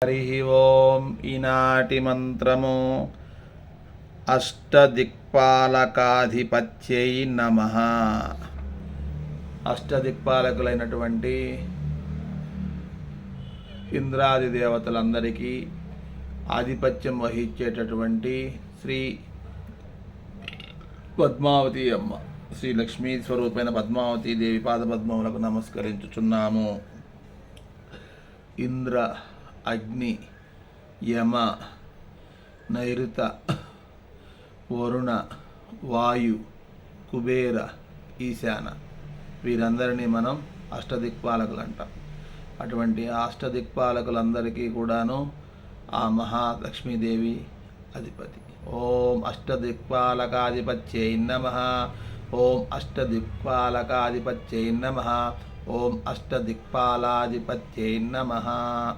హరి ఓం. ఈనాటి మంత్రము అష్టదిక్పాలకాధిపత్యై నమః. అష్టదిక్పాలకులైనటువంటి ఇంద్రాది దేవతలందరికీ ఆధిపత్యం వహించేటటువంటి శ్రీ పద్మావతి అమ్మ, శ్రీ లక్ష్మీ స్వరూపైన పద్మావతీ దేవి పాదపద్మములకు నమస్కరించుచున్నాము. ఇంద్ర, అగ్ని, యమ, నైరుత, వరుణ, వాయు, కుబేర, ఈశాన వీరందరినీ మనం అష్టదిక్పాలకులు అంటాం. అటువంటి అష్టదిక్పాలకులందరికీ కూడాను ఆ మహాలక్ష్మీదేవి అధిపతి. ఓం అష్టదిక్పాలకాధిపత్యై నమః. ఓం అష్టదిక్పాలకాధిపత్యై నమః. ఓం అష్టదిక్పాలాధిపత్యై నమః.